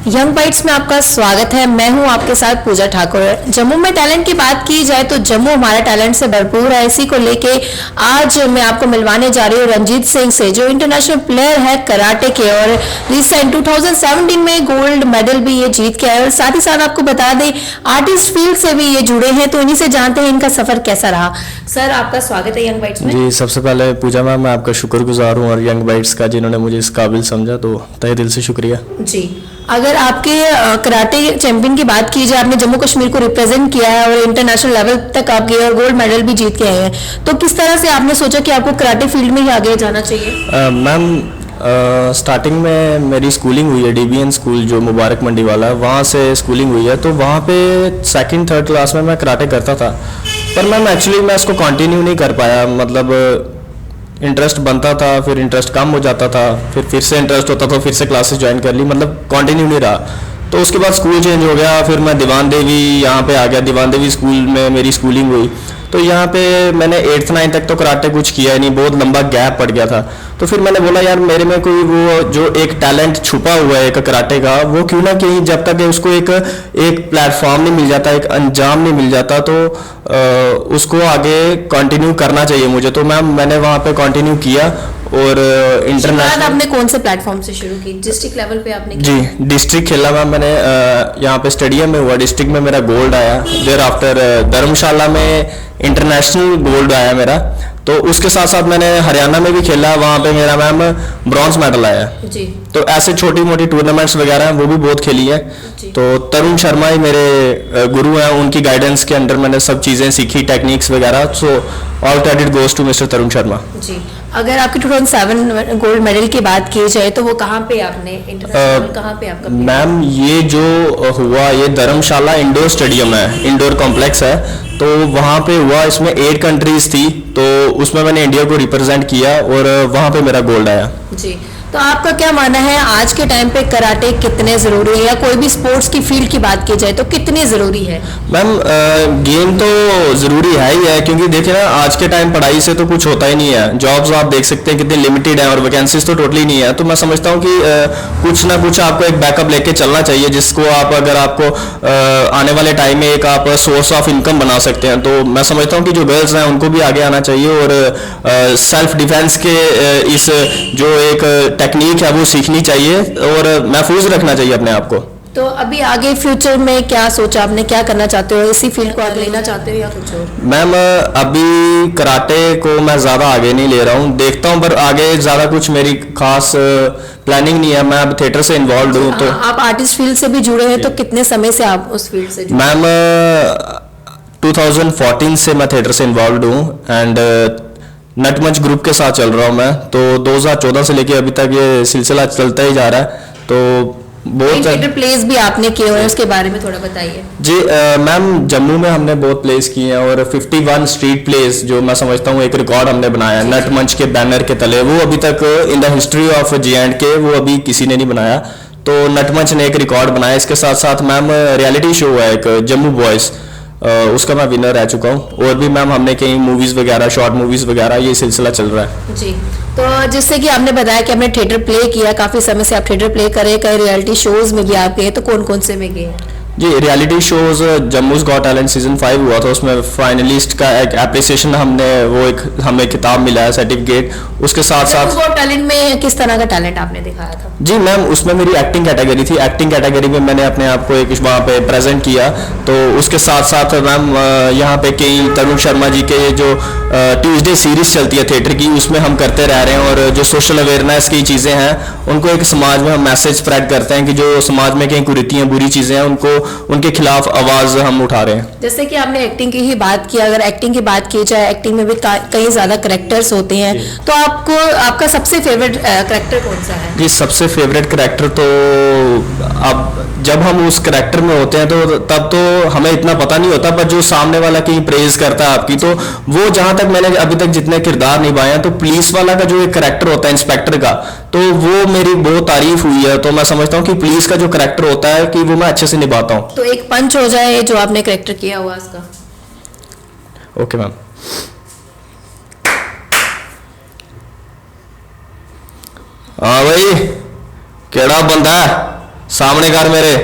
Young bytes में आपका स्वागत है। मैं हूं आपके साथ पूजा ठाकुर। जम्मू में टैलेंट की बात की जाए तो जम्मू हमारा टैलेंट से भरपूर है। इसी को लेके आज मैं आपको मिलवाने जा रही हूँ रंजीत सिंह से, जो इंटरनेशनल प्लेयर है कराटे के और रिसेंट 2017 में गोल्ड मेडल भी ये जीत के आए। और साथ ही साथ आपको बता दें आर्टिस्ट फील्ड से भी ये जुड़े हैं, तो इन्हीं से जानते हैं इनका सफर कैसा रहा। सर आपका स्वागत है यंग बाइट्स में। जी, सबसे पहले पूजा मैम मैं आपका शुक्रगुजार हूँ और यंग बाइट्स का जिन्होंने मुझे इस काबिल समझा, तो तहे दिल से शुक्रिया जी। अगर आपके कराटे चैंपियन की बात की जाए, आपने जम्मू कश्मीर को रिप्रेजेंट किया है और इंटरनेशनल लेवल तक आप गए और गोल्ड मेडल भी जीत के आए हैं, तो किस तरह से आपने सोचा कि आपको कराटे फील्ड में ही आगे जाना चाहिए? मैम स्टार्टिंग में मेरी स्कूलिंग हुई है DBN स्कूल जो मुबारक मंडी वाला है, वहाँ से स्कूलिंग हुई है। तो वहाँ पे सेकंड थर्ड क्लास में मैं कराटे करता था, पर मैम एक्चुअली मैं इसको कंटिन्यू नहीं कर पाया। मतलब इंटरेस्ट बनता था, फिर इंटरेस्ट कम हो जाता था, फिर से इंटरेस्ट होता था, फिर से क्लासेस ज्वाइन कर ली, मतलब कंटिन्यू नहीं रहा। तो उसके बाद स्कूल चेंज हो गया, फिर मैं दीवान देवी यहाँ पे आ गया। दीवान देवी स्कूल में मेरी स्कूलिंग हुई, तो यहाँ पे मैंने 8th 9th तक तो कराटे कुछ किया ही नहीं, बहुत लंबा गैप पड़ गया था। तो फिर मैंने बोला यार मेरे में कोई वो जो एक टैलेंट छुपा हुआ है एक कराटे का, वो क्यों ना कहीं जब तक उसको एक प्लेटफॉर्म नहीं मिल जाता, एक अंजाम नहीं मिल जाता, तो उसको आगे कंटिन्यू करना चाहिए मुझे। तो मैंने वहाँ पे कंटिन्यू किया और इंटरनेशनल। आपने कौन से प्लेटफॉर्म से शुरू की? डिस्ट्रिक्ट लेवल पे आपने जी डिस्ट्रिक्ट खेला मैम मैंने, यहाँ पे स्टेडियम में हुआ, डिस्ट्रिक्ट में मेरा गोल्ड आया। देर आफ्टर धर्मशाला में इंटरनेशनल गोल्ड आया मेरा। तो उसके साथ साथ मैंने हरियाणा में भी खेला, वहाँ पे मेरा मैम ब्रॉन्ज मेडल आया जी। तो ऐसे छोटी मोटी टूर्नामेंट्स वगैरह हैं वो भी बहुत खेली है। तो तरुण शर्मा ही मेरे गुरु हैं, उनकी गाइडेंस के अंडर मैंने सब चीज़ें सीखी, टेक्निक्स वगैरह। So all credit goes to mister Tarun Sharma ji. अगर आपकी 2007 गोल्ड मेडल की बात की जाए तो वो कहाँ पे आपने इंटरनेशनल कहाँ पे आपका? मैम ये जो हुआ ये धर्मशाला इंडोर स्टेडियम है, इंडोर कॉम्प्लेक्स है, तो वहाँ पे हुआ। इसमें 8 कंट्रीज थी, तो उसमें मैंने इंडिया को रिप्रेजेंट किया और वहाँ पे मेरा गोल्ड आया जी। तो आपका क्या मानना है आज के टाइम पे कराटे कितने जरूरी है, या कोई भी स्पोर्ट्स की फील्ड की बात की जाए तो कितनी जरूरी है? मैम गेम तो जरूरी है ही है, क्योंकि देखिए ना आज के टाइम पढ़ाई से तो कुछ होता ही नहीं है। जॉब्स आप देख सकते हैं कितनी लिमिटेड है और वैकेंसीज तो टोटली नहीं है। तो मैं समझता हूँ कि कुछ ना कुछ आपको एक बैकअप लेके चलना चाहिए, जिसको आप अगर आपको आने वाले टाइम में एक आप सोर्स ऑफ इनकम बना सकते हैं। तो मैं समझता हूँ कि जो गर्ल्स हैं उनको भी आगे आना चाहिए और सेल्फ डिफेंस के इस जो एक टेक्निक है वो सीखनी चाहिए और महफूज रखना चाहिए अपने आप को। तो अभी आगे फ्यूचर में क्या सोचा आपने, क्या करना चाहते हो? इसी फील्ड को आगे लेना चाहते हो या कुछ और? मैम अभी कराटे को मैं ज़्यादा आगे नहीं ले रहा हूँ, देखता हूँ, पर आगे ज़्यादा कुछ मेरी खास प्लानिंग नहीं है। मैं अब थिएटर से इन्वॉल्व हूँ। तो आप आर्टिस्ट फील्ड से भी जुड़े हैं, तो कितने समय से आप उस फील्ड से जुड़े? मैम 2014 से मैं थिएटर से इन्वॉल्व हूँ एंड नटमंच ग्रुप के साथ चल रहा हूँ मैं। तो 2014 से लेके अभी तक ये सिलसिला चलता ही जा रहा है। तो बहुत थिएटर प्लेस भी आपने किए हुए हैं, उसके बारे में थोड़ा बताइए। जी मैम जम्मू में हमने बहुत प्लेस किए हैं और 51 स्ट्रीट प्लेस जो मैं समझता हूँ एक रिकॉर्ड हमने बनाया है नटमंच के बैनर के तले। वो अभी तक in the history of J&K वो अभी किसी ने नहीं बनाया, तो नटमंच ने एक रिकॉर्ड बनाया। इसके साथ साथ मैम रियलिटी शो है एक जम्मू बॉयज, उसका मैं विनर रह चुका हूँ। और भी मैम हमने कई मूवीज वगैरह, शॉर्ट मूवीज वगैरह, ये सिलसिला चल रहा है जी। तो जिससे कि आपने बताया कि आपने थिएटर प्ले किया, काफी समय से आप थिएटर प्ले करे, कई रियलिटी शोज में भी आप गए, तो कौन कौन से में गए? जी reality shows Jammu's got talent season 5 हुआ था, उसमें फाइनलिस्ट का एक एप्रिसिएशन हमें किताब मिला है, सर्टिफिकेट। उसके साथ साथ गॉट टैलेंट में किस तरह का टैलेंट आपने दिखाया था? जी मैम उसमें मेरी एक्टिंग कैटेगरी थी, एक्टिंग कैटेगरी में मैंने अपने आप को एक वहाँ पे प्रेजेंट किया। तो उसके साथ साथ मैम यहाँ पे कई तरुण शर्मा जी के जो ट्यूसडे सीरीज चलती है थिएटर की, उसमें हम करते रह रहे हैं। और जो सोशल अवेयरनेस की चीज़ें हैं उनको एक समाज में हम मैसेज स्प्रेड करते हैं कि जो समाज में कई कुरीतियाँ, बुरी चीज़ें हैं, उनके खिलाफ आवाज हम उठा रहे हैं। जैसे कि आपने एक्टिंग की ही बात की, अगर एक्टिंग की बात की जाए, एक्टिंग में भी कई ज्यादा करेक्टर्स होते हैं, तो आपका सबसे फेवरेट करेक्टर कौन सा है? जी सबसे फेवरेट करेक्टर तो अब जब हम उस करेक्टर में होते हैं तो तब तो हमें इतना पता नहीं होता, पर जो सामने वाला कहीं प्रेज करता है आपकी, तो वो जहां तक मैंने अभी तक जितने किरदार निभाए हैं, तो पुलिस वाला का जो एक करेक्टर होता है इंस्पेक्टर का, तो वो मेरी बहुत तारीफ हुई है। तो मैं समझता हूँ कि पुलिस का जो करेक्टर होता है कि वो मैं अच्छे से निभाता हूँ। तो एक पंच हो जाए जो आपने करेक्टर किया हुआ उसका। Okay ma'am. हाँ भाई केड़ा बंदा है? सामने कर मेरे।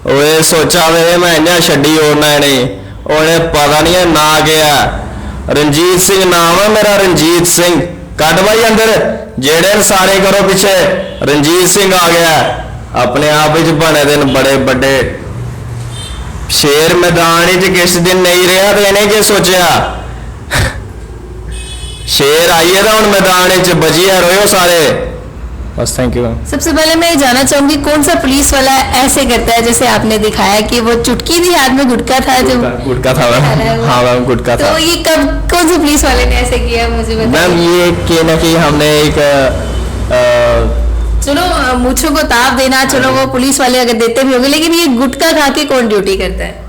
ओए सोचा वे मैं इन्हें छड्डी ओड़ना नहीं, उन्हें पता नहीं है ना क्या। रंजीत सिंह नाम है मेरा, रंजीत सिंह। कट भाई अंदर, जेड़े सारे करो पीछे। रंजीत सिंह आ गया, अपने आप ही बने दिन बड़े बड़े। शेर मैदान च किस दिन नहीं रहा तो इन्हें क्या सोचा। शेर आइए था हूँ मैदान च, बजिया रोयो सारे। बस थैंक यू। सबसे पहले मैं ये जानना चाहूंगी कौन सा पुलिस वाला ऐसे करता है जैसे आपने दिखाया कि वो चुटकी थी, हाथ में गुटका था जो गुटका था मैम। हाँ मैम गुटका था। तो ये कब कौन से पुलिस वाले ने ऐसे किया मुझे बताइए। मैम ये कि ना कि हमने एक चलो मूछों को ताप देना, चलो वो पुलिस वाले अगर देते भी होंगे, लेकिन ये गुटका खा के कौन ड्यूटी करता है?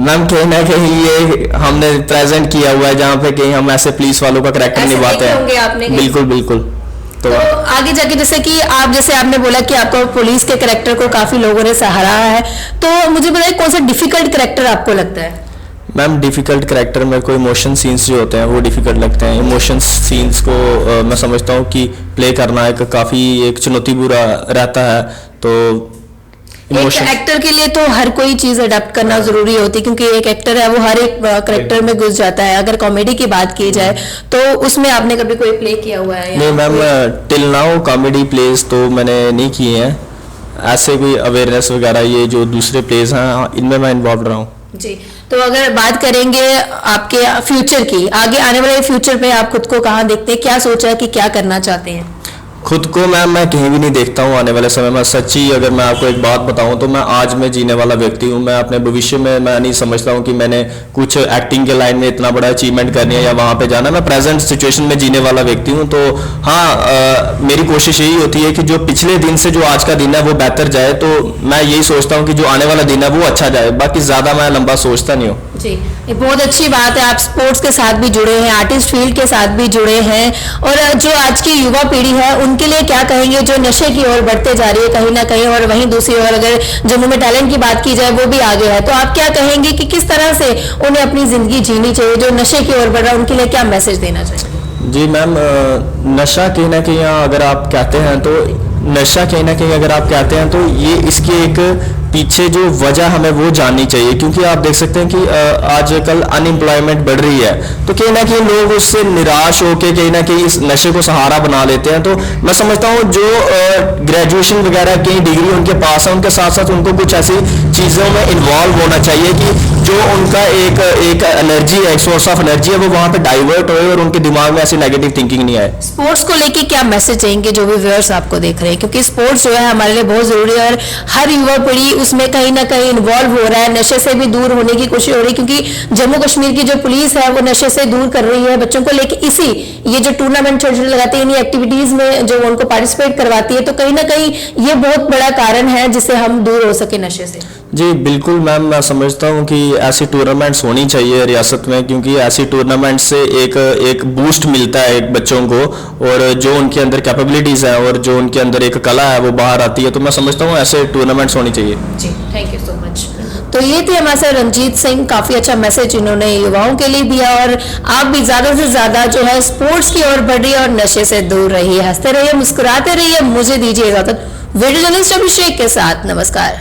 मैम कहीं ना कहीं ये हमने प्रेजेंट किया हुआ है जहाँ पे कहीं हम ऐसे पुलिस वालों का करैक्टर ऐसे निभाते देखे होंगे हैं। आपने कहीं? बिल्कुल बिल्कुल। तो आगे जाके जैसे कि आप जैसे आपने बोला कि आपको पुलिस के करैक्टर को काफी लोगों ने सराहा है, तो मुझे बताइए कौन सा डिफिकल्ट करैक्टर आपको लगता है? मैम डिफिकल्ट करैक्टर में कोई इमोशन सीन्स जो होते हैं वो डिफिकल्ट लगते हैं। इमोशन सीन्स को मैं समझता हूँ कि प्ले करना एक काफ़ी एक चुनौतीपूर्ण रहता है। तो एक एक्टर के लिए तो हर कोई चीज अडेप्ट करना जरूरी होती है, क्योंकि एक एक्टर है वो हर एक करेक्टर में घुस जाता है। अगर कॉमेडी की बात की जाए तो उसमें आपने कभी कोई प्ले किया हुआ है? नहीं ma'am, till now comedy place तो मैंने नहीं किए हैं। ऐसे कोई अवेयरनेस वगैरह ये जो दूसरे प्लेस हैं इनमें मैं इन्वॉल्व रहा हूँ जी। तो अगर बात करेंगे आपके फ्यूचर की, आगे आने वाले फ्यूचर पे आप खुद को कहाँ देखते हैं, क्या सोचा है कि क्या करना चाहते हैं? खुद को मैम मैं कहीं भी नहीं देखता हूँ आने वाले समय में। सच्ची अगर मैं आपको एक बात बताऊँ तो मैं आज में जीने वाला व्यक्ति हूँ। मैं अपने भविष्य में मैं नहीं समझता हूँ कि मैंने कुछ एक्टिंग के लाइन में इतना बड़ा अचीवमेंट करनी है या वहाँ पे जाना। मैं प्रेजेंट सिचुएशन में जीने वाला व्यक्ति हूँ। तो हाँ, मेरी कोशिश यही होती है कि जो पिछले दिन से जो आज का दिन है वो बेहतर जाए। तो मैं यही सोचता हूँ कि जो आने वाला दिन है वो अच्छा जाए, बाकी ज़्यादा मैं लंबा सोचता नहीं हूँ। जी, ये बहुत अच्छी बात है। आप स्पोर्ट्स के साथ भी जुड़े हैं, आर्टिस्ट फील्ड के साथ भी जुड़े हैं, और जो आज की युवा पीढ़ी है उनके लिए क्या कहेंगे जो नशे की ओर बढ़ते जा रही है कहीं ना कहीं, और वहीं दूसरी ओर अगर जम्मू में टैलेंट की बात की जाए वो भी आगे है, तो आप क्या कहेंगे कि किस तरह से उन्हें अपनी जिंदगी जीनी चाहिए? जो नशे की ओर बढ़ रहा है उनके लिए क्या मैसेज देना चाहिए? जी मैम, नशा कहीं ना कहीं अगर आप कहते हैं तो नशा कहीं ना कहीं अगर आप कहते हैं तो ये इसके एक पीछे जो वजह हमें वो जाननी चाहिए। क्योंकि आप देख सकते हैं कि आजकल अनएम्प्लॉयमेंट बढ़ रही है, तो कहीं ना कहीं लोग उससे निराश होकर कहीं ना कहीं इस नशे को सहारा बना लेते हैं। तो मैं समझता हूँ जो ग्रेजुएशन वगैरह की डिग्री उनके पास है, उनके साथ साथ उनको कुछ ऐसी चीज़ों में इन्वॉल्व होना चाहिए कि जो उनका एक एनर्जी है, एक सोर्स ऑफ एनर्जी है, वो वहाँ पे डाइवर्ट होए और उनके दिमाग में ऐसी नेगेटिव थिंकिंग नहीं आए। स्पोर्ट्स को लेके क्या मैसेज चाहिए जो भी व्यूअर्स आपको देख रहे हैं, क्योंकि स्पोर्ट्स जो है हमारे लिए बहुत जरूरी है और हर युवा पीढ़ी उसमें कहीं ना कहीं इन्वॉल्व हो रहा है, नशे से भी दूर होने की कोशिश हो रही है, क्योंकि जम्मू कश्मीर की जो पुलिस है वो नशे से दूर कर रही है बच्चों को लेके। इसी ये जो टूर्नामेंट छोटे छोटे लगाते हैं, इन्हीं एक्टिविटीज में जो उनको पार्टिसिपेट करवाती है, तो कहीं ना कहीं ये बहुत बड़ा कारण है जिससे हम दूर हो सके नशे से। जी बिल्कुल मैम, मैं समझता हूँ कि ऐसी टूर्नामेंट्स होनी चाहिए रियासत में, क्योंकि ऐसी टूर्नामेंट से एक बूस्ट मिलता है एक बच्चों को, और जो उनके अंदर कैपेबिलिटीज़ हैं और जो उनके अंदर एक कला है वो बाहर आती है। तो मैं समझता हूँ ऐसे टूर्नामेंट्स होनी चाहिए। जी, थैंक यू सो मच। तो ये थे हमारे साथ रंजीत सिंह, काफ़ी अच्छा मैसेज इन्होंने युवाओं के लिए दिया, और आप भी ज़्यादा से ज़्यादा जो है स्पोर्ट्स की ओर बढ़िए और नशे से दूर रहिए, हंसते रहिए, मुस्कुराते रहिए। मुझे दीजिए इजाज़त वीडियो जर्नलिस्ट अभिषेक के साथ। नमस्कार।